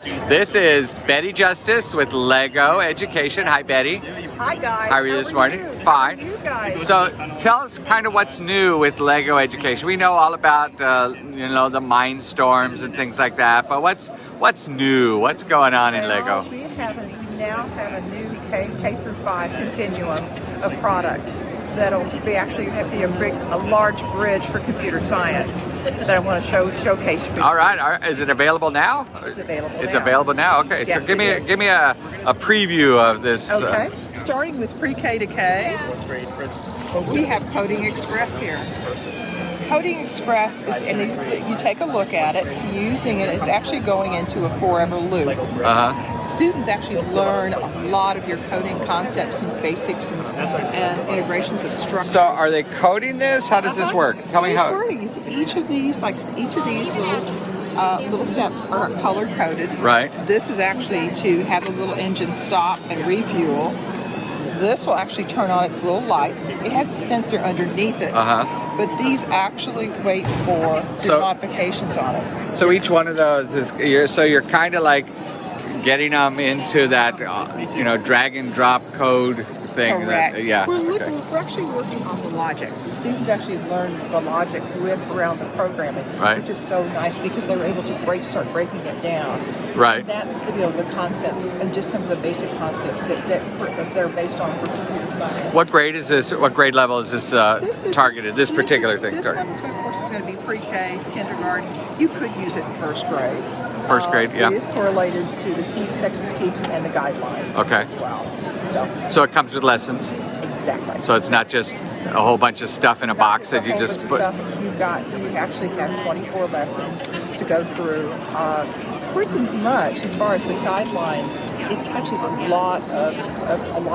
This is Betty Justice with Lego Education. Hi, Betty. Hi, guys. How are you this morning? You? Fine. How are you guys? So tell us kind of what's new with Lego Education. We know all about the mind storms and things like that, but what's new? What's going on in Lego? We now have a new K through 5 continuum of products that'll be a large bridge for computer science that I want to showcase for you. All right. Is it available now? It's available now. It's available now. Okay. Yes, so give me a preview of this. Okay. Starting with pre-K to K, we have Coding Express here. Coding Express is, and if you take a look at it, it's using it, it's actually going into a forever loop. Students actually learn a lot of your coding concepts and basics and integrations of structures. So are they coding this? How does this work? Tell me how. Each of these little steps are color coded. Right. This is actually to have the little engine stop and refuel. This will actually turn on its little lights. It has a sensor underneath it. But these actually wait for the modifications on it. So each one of those is you're kind of like getting them into that drag and drop code thing. Correct. We're actually working on the logic. The students actually learn the logic around the programming, which is so nice because they were able to start breaking it down. Right. And that's to be able the concepts and just some of the basic concepts that they're based on for computer science. What grade is this? What grade level is this targeted? This particular thing. This one, of course, is going to be pre-K, kindergarten. You could use it in first grade. First grade, yeah. It is correlated to the Texas TEAPS and the guidelines as well. So it comes with lessons. Exactly. So it's not just a whole bunch of stuff in a box that you just put. You actually have 24 lessons to go through. Pretty much, as far as the guidelines, it touches a lot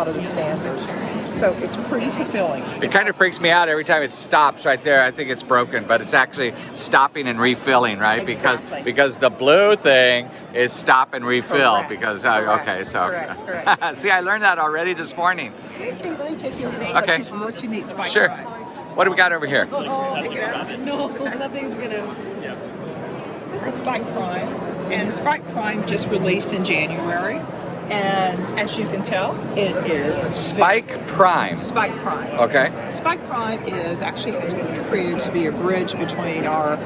of the standards. So it's pretty fulfilling. It kind of freaks me out every time it stops right there. I think it's broken, but it's actually stopping and refilling, right? Exactly. Because the blue thing is stop and refill. Correct. Because Correct. See, I learned that already this morning. Let me take you over there. Okay. Let you meet Spike. Sure. Prime. What do we got over here? Check it out. No, nothing's gonna. This is Spike Prime, and Spike Prime just released in January. And as you can tell, it is Spike Prime. Spike Prime. Okay. Spike Prime has been created to be a bridge between our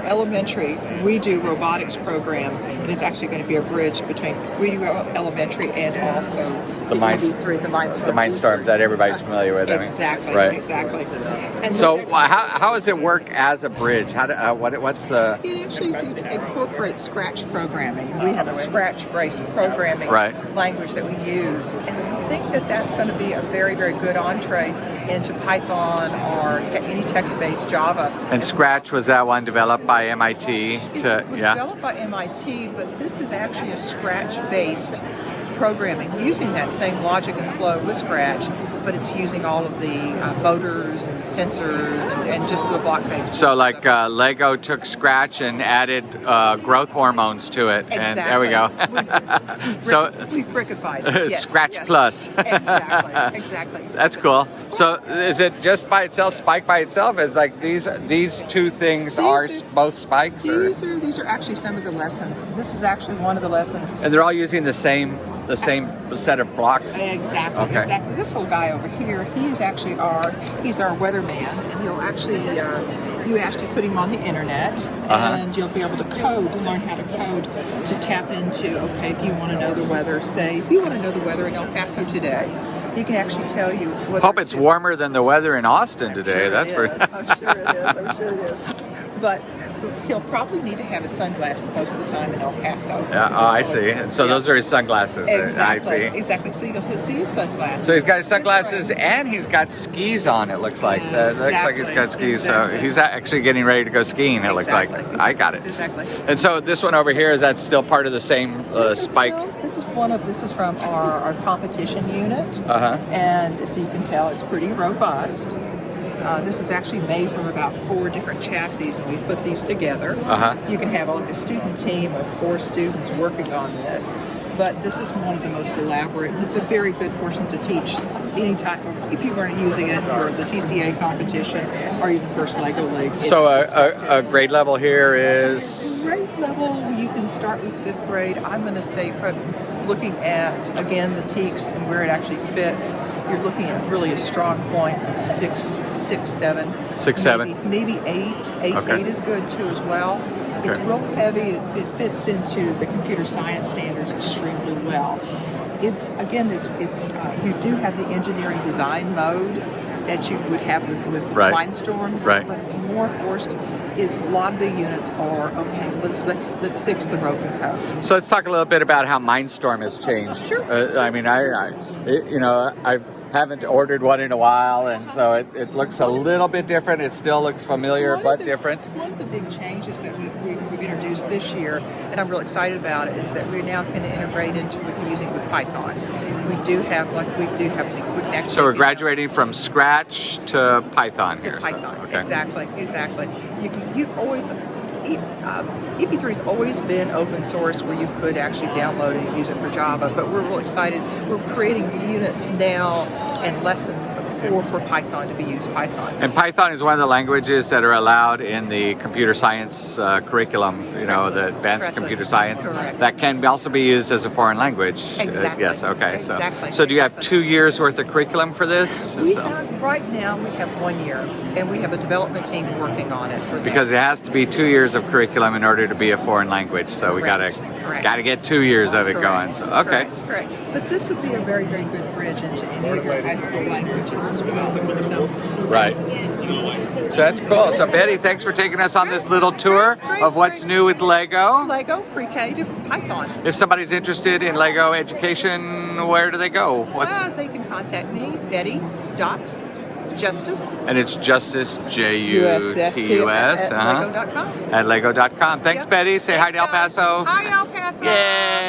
elementary. We do robotics program, and it's actually going to be a bridge between we do elementary and also the Mindstorms that everybody's familiar with. Exactly. Right. Exactly. And so how does it work as a bridge? What's the? It actually incorporates Scratch programming. We have a Scratch-based programming language that we use, and we think that that's going to be a very, very good entree into Python or any text-based Java. And Scratch, was that one developed by MIT? It was developed by MIT, but this is actually a Scratch-based programming using that same logic and flow with Scratch, but it's using all of the motors and the sensors and just the block-based. So like Lego took Scratch and added growth hormones to it, and there we go. We've brickified it. Yes, Scratch Plus. Exactly. That's cool. So is it just by itself, Spike by itself? Is like these two things are both spikes? These are actually some of the lessons. This is actually one of the lessons. And they're all using the same set of blocks? Exactly. Okay. Exactly. This little guy over here, he's our weatherman, and he'll actually you actually put him on the internet, and you'll be able to learn how to code to tap into, if you want to know the weather, if you want to know the weather in El Paso today, he can actually tell you. Hope it's warmer than the weather in Austin today. I'm sure it is. But he'll probably need to have his sunglasses most of the time in El Paso. I see. And so those are his sunglasses. Exactly. I see. Exactly. So he'll see his sunglasses. So he's got his sunglasses and he's got skis on, it looks like. It looks like he's got skis. So he's actually getting ready to go skiing, it looks like. I got it. Exactly. And so this one over here, is that still part of the same Spike? This is from our competition unit. And so you can tell it's pretty robust. This is actually made from about 4 different chassis, and we put these together. You can have a student team of 4 students working on this. But this is one of the most elaborate. It's a very good portion to teach any type of, if you weren't using it for the TCEA competition or even First Lego League. So a grade level here is? Grade level, you can and start with 5th grade. I'm going to say, looking at, again, the teaks and where it actually fits, you're looking at really a strong point of 6, 7. 6, 7. Maybe 8. 8 is good too as well. Okay. It's real heavy. It fits into the computer science standards extremely well. It's you do have the engineering design mode that you would have with Right. Mindstorms, Right. but it's more forced. Is a lot of the units are okay. Let's fix the broken code. So let's talk a little bit about how Mindstorm has changed. Sure. I mean, I haven't ordered one in a while, and so it looks a little bit different. It still looks familiar, but different. One of the big changes that we've introduced this year, and I'm really excited about it, is that we're now going to integrate into using with Python. We can actually. So we're graduating from Scratch to Python here. Python, So, okay. exactly. You've always. EP3 has always been open source where you could actually download it and use it for Java, but we're real excited. We're creating units now and lessons for Python to be used Python. And Python is one of the languages that are allowed in the computer science curriculum, the advanced Correctly. computer science. Correct. That can also be used as a foreign language. Exactly. Yes, okay. Exactly. So do you have 2 years worth of curriculum for this? Right now we have 1 year, and we have a development team working on it for that. Because it has to be 2 years of curriculum in order to be a foreign language. So we Correct. gotta get 2 years of it Correct. going. So okay. Correct. But this would be a very, very good bridge into any of your high school languages as well. So, Right. So that's cool. So Betty, thanks for taking us on this little tour of what's new with Lego. Lego pre-K to Python. If somebody's interested in Lego education, where do they go? They can contact me, Betty.Justice. And it's Justice, J-U-T-U-S, at Lego.com. at Lego.com. Thanks, Yep. Betty. Say hi Thanks, to El guys. Paso. Hi, El Paso. Yay.